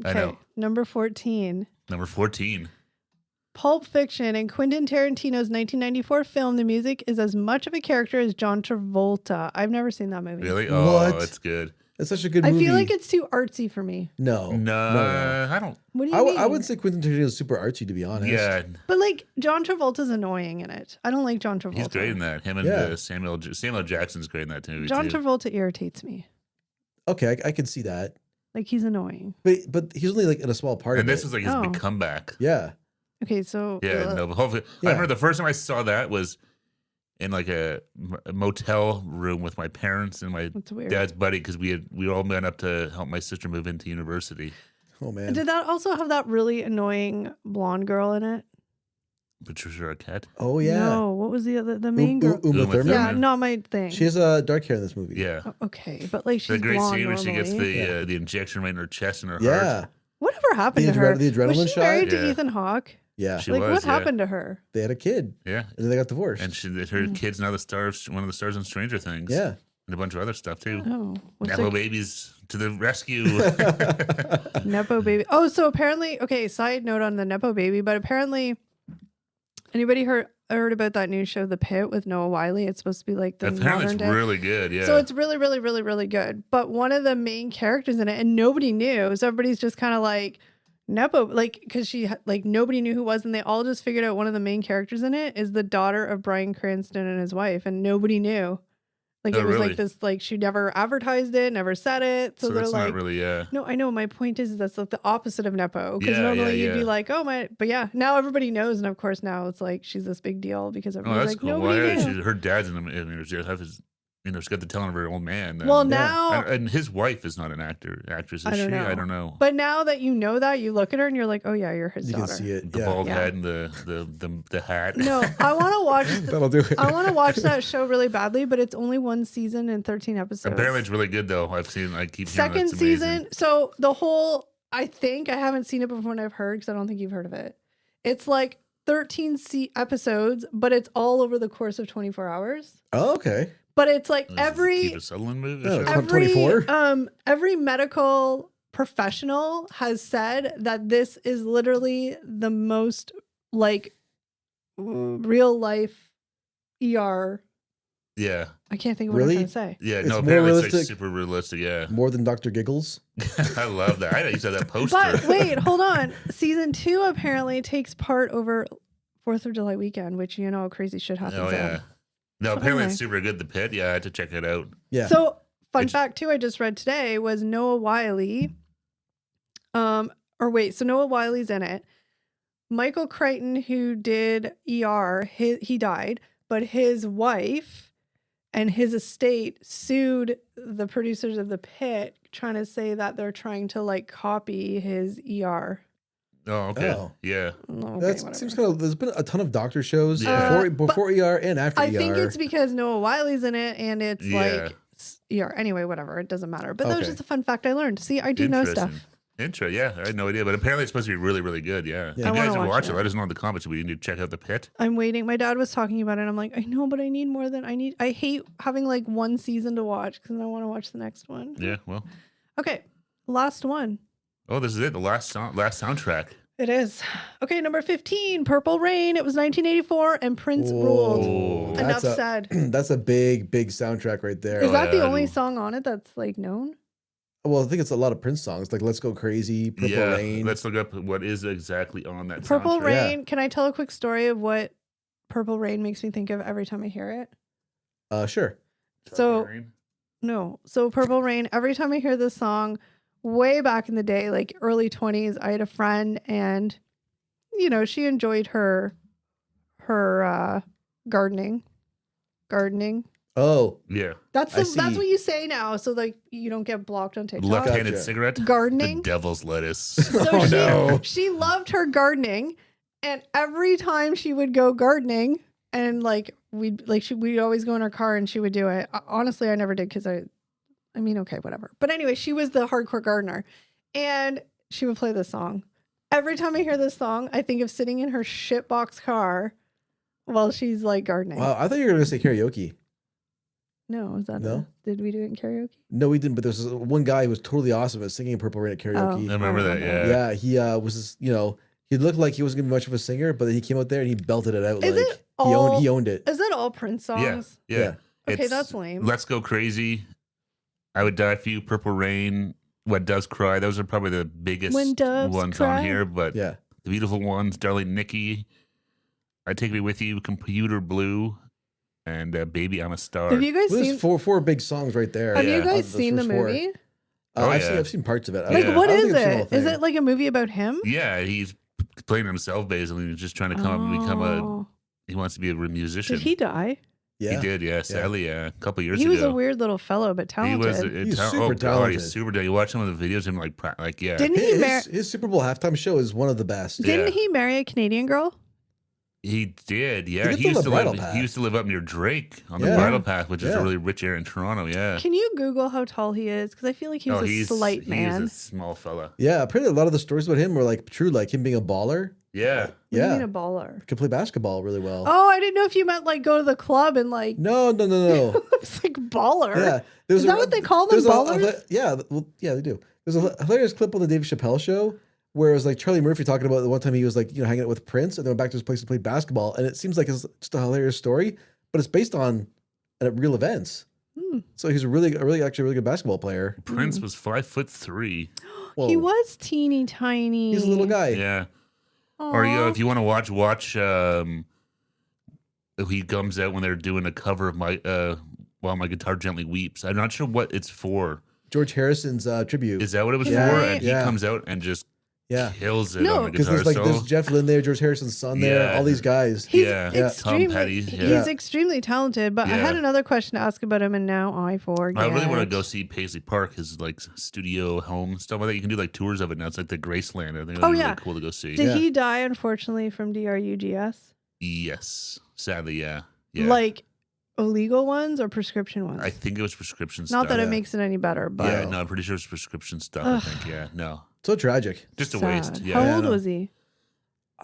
I know.
Number 14.
Number 14.
Pulp Fiction. In Quentin Tarantino's 1994 film, the music is as much of a character as John Travolta. I've never seen that movie.
Really? Oh,
What?
it's good.
It's such a good
I
movie.
feel like it's too artsy for me.
No.
No, I don't.
What do you mean?
I would say Quentin Tarantino is super artsy, to be honest.
Yeah,
But like John Travolta's annoying in it. I don't like John Travolta.
he's great in that. Him and
Yeah.
Samuel Jackson's great in that movie
John
too.
Travolta irritates me.
Okay, I can see that.
Like he's annoying.
But he's only like in a small part
And
of
this
it.
was like his
Oh.
big comeback.
Yeah.
Okay, so
Yeah, no, but hopefully,
Yeah.
I remember the first time I saw that was in like a motel room with my parents and my
that's weird.
dad's buddy because we all met up to help my sister move into university.
Oh man.
Did that also have that really annoying blonde girl in it?
Patricia Arquette.
Oh yeah.
No, what was the main girl?
Uma
Uma
Thurman.
Yeah,
Thurman.
not my thing.
She has dark hair in this movie.
Yeah,
Okay, but like she's
the great
blonde
scene when she gets
normally.
the injection right in her chest and her
Yeah.
heart.
Whatever happened
The
to her?
adre- the adrenaline
was she
shot?
married
Yeah.
to Ethan Hawke?
Yeah.
She
like
was,
what
yeah.
happened to her?
They had a kid,
Yeah,
and then they got divorced.
and her kid's now one of the stars on Stranger Things.
yeah.
and a bunch of other stuff too.
Oh, what's
Nepo
it?
babies to the rescue.
Nepo baby. Oh, so apparently, okay, side note on the Nepo baby, but apparently, anybody heard about that new show, The Pit, with Noah Wiley? It's supposed to be like the
Apparently,
modern
it's
day.
really good. Yeah.
So it's really, really, really, really good. But one of the main characters in it, and nobody knew, so everybody's just kind of like Nepo, like because nobody knew who it was, and they all just figured out one of the main characters in it is the daughter of Bryan Cranston and his wife, and nobody knew. Like
Oh,
it was
really?
like this, like she never advertised it, never said it. So they're
that's
like,
not really. Yeah.
no, I know. My point is that's like the opposite of Nepo. Because
Yeah,
normally
yeah,
you'd be
yeah.
like, oh my, but yeah, now everybody knows, and of course now it's like she's this big deal because
Oh,
everybody's
that's
like,
cool.
nobody
Well,
knew.
her dad's in the. She's got the talent of her old man.
Well,
and,
now,
and his wife is not an actress, is
I don't
she?
know.
I don't know.
but now that you know that, you look at her and you're like, oh yeah, you're his
You
daughter.
can see it.
The
Yeah.
bald
Yeah.
head and the hat.
No, I want to watch.
That'll do it.
I want to watch that show really badly, but it's only one season and 13 episodes.
Apparently, it's really good though. I keep hearing
Second
that's amazing.
season. So the whole, I haven't seen it before, and I've heard because I don't think you've heard of it. It's like 13 episodes, but it's all over the course of 24 hours.
Oh, okay.
But it's like
This is the
every
Kiefer Sutherland movie.
Oh,
show?
it's 24?
every medical professional has said that this is literally the most like real life ER.
Yeah,
I can't think of what
Really?
I'm trying to say.
yeah.
It's
No,
more
apparently it's like
realistic.
super realistic. Yeah,
More than Dr. Giggles.
I love that. I used to have that poster.
But wait, hold on. Season 2 apparently takes part over 4th of July weekend, which you know crazy shit happens.
Oh
in.
yeah. No, apparently
Anyway.
it's super good. The Pit. Yeah, I had to check it out.
Yeah.
So fun
It's-
fact too, I just read today was Noah Wiley. So Noah Wiley's in it. Michael Crichton, who did ER, he died, but his wife and his estate sued the producers of The Pit, trying to say that they're trying to like copy his ER.
Oh, okay.
Oh.
Yeah.
Okay,
That
whatever.
seems kind of. There's been a ton of doctor shows
Yeah.
before ER and after
I
ER.
think it's because Noah Wiley's in it, and it's
Yeah.
like ER. Anyway, whatever. It doesn't matter. But that was
Okay.
just a fun fact I learned. See, I do know stuff.
Yeah, I had no idea, but apparently it's supposed to be really, really good. Yeah,
Yeah.
I
you
wanna
guys
watch
watch
it.
it. Let us know in the comments. We need to check out The Pit.
I'm waiting. My dad was talking about it. And I'm like, I know, but I need more than I need. I hate having like one season to watch because I want to watch the next one.
Yeah. Well.
Okay, last one.
Oh, this is it. The last soundtrack.
It is. Okay, number 15, Purple Rain. It was 1984, and Prince ruled.
Oh,
Enough
that's a-
said.
That's a big soundtrack right there.
Is
Oh,
that the
yeah,
only
I-
song on it that's like known?
Well, I think it's a lot of Prince songs, like "Let's Go Crazy," "Purple
yeah.
Rain."
Let's look up what is exactly on that
Purple
soundtrack.
Yeah.
Rain. Can I tell a quick story of what Purple Rain makes me think of every time I hear it?
Sure.
So- No. So Purple Rain, every time I hear this song, way back in the day, like early 20s, I had a friend and, you know, she enjoyed her gardening.
Oh,
Yeah.
That's
I
that's
see.
what you say now, so like you don't get blocked on TikTok.
Left-handed
Gotcha.
cigarette.
Gardening.
The devil's lettuce.
So
Oh, no.
she loved her gardening, and every time she would go gardening, and we'd always go in her car and she would do it. Honestly, I never did because I mean, okay, whatever. But anyway, she was the hardcore gardener, and she would play this song. Every time I hear this song, I think of sitting in her shitbox car while she's like gardening.
wow! I thought you were gonna say karaoke.
No, is that
No?
did we do it in karaoke?
No, we didn't. But there's this one guy who was totally awesome at singing "Purple Rain" at karaoke.
I remember that. Yeah.
Yeah, he was just, he looked like he wasn't gonna be much of a singer, but he came out there and he belted it out.
Is
like
it all?
he owned it.
Is it all Prince songs?
Yeah.
Yeah.
Okay,
It's
that's lame.
Let's Go Crazy. I Would Die for You. Purple Rain. When Doves Cry. Those are probably the biggest
When Doves
ones
Cry.
on here. But
Yeah.
the beautiful ones, Darling Nikki. I Take Me With You. Computer Blue. And Baby I'm a Star.
Have you guys
Well,
seen?
there's four big songs right there.
Have
Yeah.
you guys
The
seen the
first four.
movie?
Oh,
I've
yeah.
seen parts of it.
Like,
Yeah.
what
I don't
is
think I've seen the
it?
whole
Is
thing.
it like a movie about him?
Yeah, he's playing himself basically. He's just trying to become a.
Oh.
He wants to be a musician.
Did he die?
Yeah.
He did, yeah. Sadly, yeah. A couple years
He
ago.
was a weird little fellow, but
He
talented.
was
He's
oh,
super
God,
talented.
he's super talented. You watch some of the videos of him, like yeah.
Didn't he marry?
His Super Bowl halftime show is one of the best.
Didn't
Yeah.
he marry a Canadian girl?
He did, yeah.
lived
He
on
used
the
to
bridle
live.
path.
He used to live up near Drake on the
Yeah.
Bridle Path, which is
Yeah.
a really rich area in Toronto. Yeah.
Can you Google how tall he is? Because I feel like he was a slight man.
He's a small fella.
Yeah, apparently a lot of the stories about him were like true, like him being a baller.
Yeah.
What do you
Yeah.
mean a baller?
Could play basketball really well.
Oh, I didn't know if you meant like go to the club and like.
No.
It's like baller.
Yeah.
Is that what they call them,
there's
ballers?
yeah. Well, yeah, they do. There's a hilarious clip on the Dave Chappelle show where it was like Charlie Murphy talking about the one time he was like, hanging out with Prince and then went back to his place to play basketball. And it seems like it's just a hilarious story, but it's based on real events. So he's a really good basketball player.
Prince was 5'3".
Whoa.
He was teeny tiny.
He's a little guy.
Yeah.
Aw.
Or if you want to watch he comes out when they're doing a cover of my While My Guitar Gently Weeps. I'm not sure what it's for.
George Harrison's tribute.
Is that what it was
Yeah.
for? And he
Yeah.
comes out and just
Yeah.
kills it
No.
on the
Because
guitar
there's
solo.
there's Jeff Lynne there, George Harrison's son there,
Yeah.
all these guys.
He's
Yeah.
extremely,
Tom Petty,
he's
yeah.
extremely talented. But I
Yeah.
had another question to ask about him, and now I forget.
I really want to go see Paisley Park, his like studio home stuff like that. You can do like tours of it now. It's like the Graceland. I think that'd be
yeah.
really cool to go see.
Did
Yeah.
he die unfortunately from DRUGS?
Yes, sadly, yeah. Yeah.
Like illegal ones or prescription ones?
I think it was prescription stuff.
Not that
yeah.
it makes it any better, but
Yeah, no, I'm pretty sure it's prescription stuff. I think, yeah, no,
So tragic.
just a
sad.
waste. Yeah,
How
Yeah, I
old
know.
was he?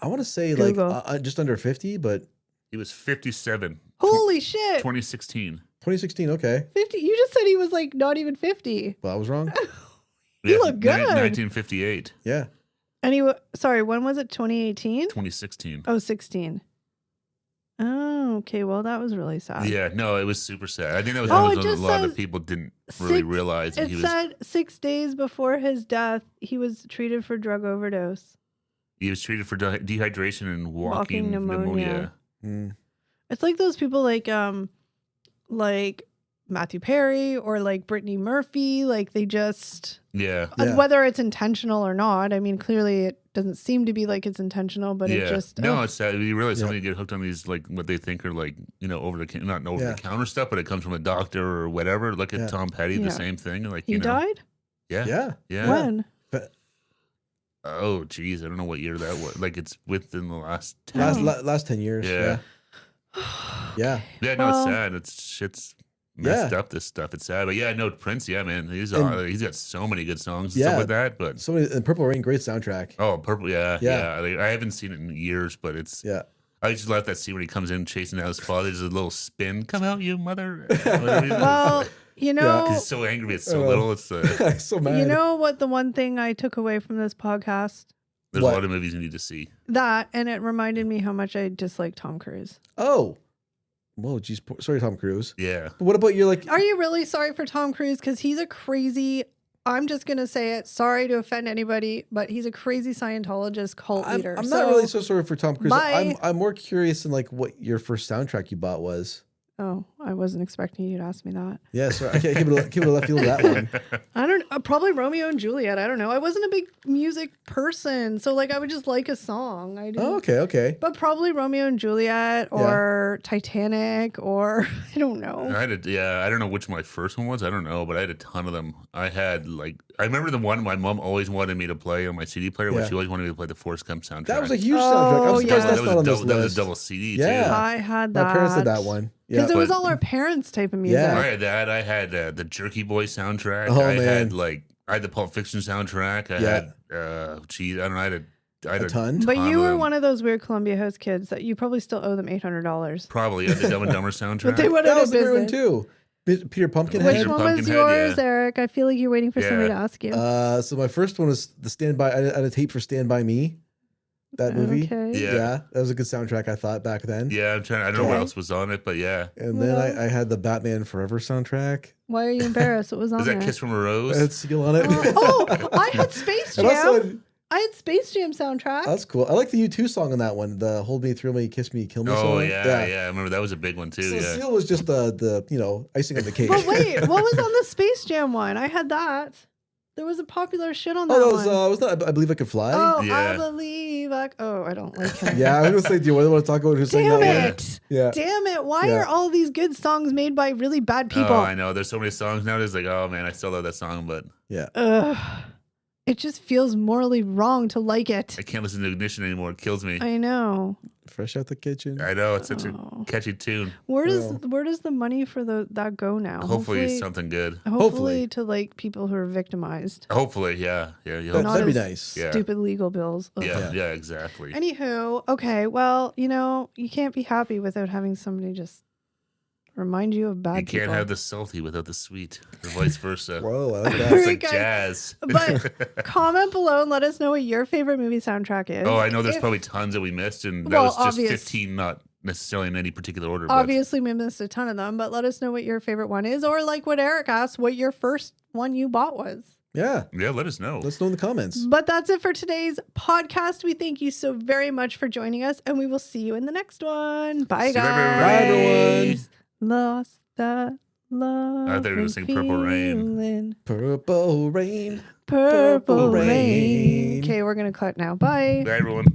I want to say
Google.
like just under 50, but
he was 57,
Holy shit!
2016.
2016, okay.
50. You just said he was like not even 50.
Well, I was wrong.
You look good.
1958,
Yeah.
And sorry, when was it? 2018?
2016.
Oh, 16. Oh, okay. Well, that was really sad.
Yeah, no, it was super sad. I think that was
Oh,
one
it
of those
just
a lot
says
of people didn't really
six-
realize that
It
he was
said 6 days before his death, he was treated for drug overdose.
treated for dehydration and
Walking
walking
pneumonia.
Mm.
It's like those people like Matthew Perry or like Brittany Murphy. Like they just,
Yeah,
Yeah.
whether it's intentional or not. I mean, clearly it doesn't seem to be like it's intentional, but
yeah.
it just
no,
ugh.
it's sad. You realize
Yeah.
somebody get hooked on these like what they think are like not over
Yeah.
the counter stuff, but it comes from a doctor or whatever. Look at
Yeah.
Tom Petty,
Yeah.
the same thing. Like
He died?
Yeah,
Yeah.
yeah.
When?
Oh, geez, I don't know what year that was. Like it's within the last 10.
Last 10 years.
Yeah.
Yeah.
Yeah, no,
Well-
it's sad. It's shit's messed
Yeah.
up. This stuff, it's sad. But yeah, no, Prince. Yeah, man, he's got so many good songs and
Yeah.
stuff like that. But
So many, and Purple Rain, great soundtrack.
oh, Purple, yeah.
Yeah.
Like, I haven't seen it in years, but it's.
Yeah.
I just love that scene when he comes in chasing out his father. There's a little spin. Come out, you mother.
Well, you know,
he's so angry. It's so
Oh.
little. It's
I'm so mad.
you know what the one thing I took away from this podcast?
there's
What?
a lot of movies you need to see.
That, and it reminded me how much I dislike Tom Cruise.
Oh. Whoa, geez. Sorry, Tom Cruise.
Yeah.
But what about your like?
Are you really sorry for Tom Cruise? Because he's a crazy, I'm just going to say it, sorry to offend anybody, but he's a crazy Scientologist cult
I'm
leader.
not really so sorry for Tom Cruise.
Bye.
I'm more curious in like what your first soundtrack you bought was.
Oh, I wasn't expecting you to ask me that.
Yeah, so I can't give it a left field of that one.
I don't probably Romeo and Juliet. I don't know. I wasn't a big music person. So like I would just like a song. I didn't.
Oh, okay.
But probably Romeo and Juliet or Titanic or I don't know.
I don't know which my first one was. I don't know, but I had a ton of them. I remember the one my mom always wanted me to play on my CD player, where
Yeah.
she always wanted me to play the Forrest Gump soundtrack.
That was a huge soundtrack. I'm
Oh,
surprised
yeah.
that's
that
not on
was,
this
that was
list.
a double CD
Yeah.
too.
I had that.
My parents did that one.
Because
Yeah.
it was
but-
all our parents' type of music.
Yeah.
I had that. I had the Jerky Boy soundtrack.
Oh,
I
man.
had the Pulp Fiction soundtrack. I
Yeah.
had I don't know. I had
A ton.
But
ton
you
of
were
them.
one of those weird Columbia House kids that you probably still owe them $800.
Probably had the Dumb and Dumber soundtrack.
But they went
That
out of
was a great one
business.
too. Peter Pumpkinhead.
Which
Peter
one was
Pumpkinhead,
yours,
yeah.
Eric? I feel like you're waiting for somebody to
Yeah.
ask you.
So my first one was the Stand By. I had a tape for Stand By Me. That movie.
Okay.
Yeah.
That was a good soundtrack. I thought back then.
Yeah, I'm trying. I don't know what
Okay.
else was on it, but yeah.
And then
Well-
I had the Batman Forever soundtrack.
Why are you embarrassed? What was on
Is that
there?
Kiss from a Rose?
I had Seal on it.
Oh, I had Space
And also,
Jam. I had Space Jam soundtrack.
that's cool. I like the U2 song on that one. The Hold Me, Thrill Me, Kiss Me, Kill Me
Oh
song.
yeah. I remember that was a big one too.
So
Yeah.
Seal was just the icing on the cake.
But wait, what was on the Space Jam one? I had that. There was a popular shit on that
Oh, that
one.
was that I Believe I Could Fly?
Oh, I
Yeah.
believe. I don't like him.
Yeah, I was gonna say, do you want to talk about who sang
Damn
that one?
it!
Yeah.
Damn it! Why
Yeah.
are all these good songs made by really bad people?
Oh, I know. There's so many songs nowadays. Like, oh man, I still love that song, but
Yeah.
Ugh. it just feels morally wrong to like it.
I can't listen to Ignition anymore. It kills me.
I know.
Fresh out the kitchen.
I know it's such
Oh.
a catchy tune.
Where does
Well.
where does the money for that go now?
Hopefully it's something good.
Hopefully to like people who are victimized.
Hopefully, yeah. You
That,
hope
that'd be
so.
nice.
Yeah.
Stupid legal bills. Ugh.
Yeah, exactly.
Anywho, okay, well, you can't be happy without having somebody just remind you of bad
You can't
people.
have the salty without the sweet, or vice versa.
Whoa, I like that.
It's like
Guys,
jazz.
But comment below and let us know what your favorite movie soundtrack is.
Oh, I know there's
If-
probably tons that we missed, and that
Well,
was just
obvious.
15, not necessarily in any particular order.
Obviously, we missed a ton of them, but let us know what your favorite one is, or like what Eric asked, what your first one you bought was.
Yeah.
But yeah, let us know.
Let's know in the comments.
But that's it for today's podcast. We thank you so very much for joining us, and we will see you in the next one. Bye,
See you,
guys.
Bye, everyone.
Lost that love.
I thought you were gonna sing Purple Rain.
Rain.
Purple rain.
Purple
Purple
rain.
rain.
Okay, we're going to cut now. Bye.
Bye, everyone.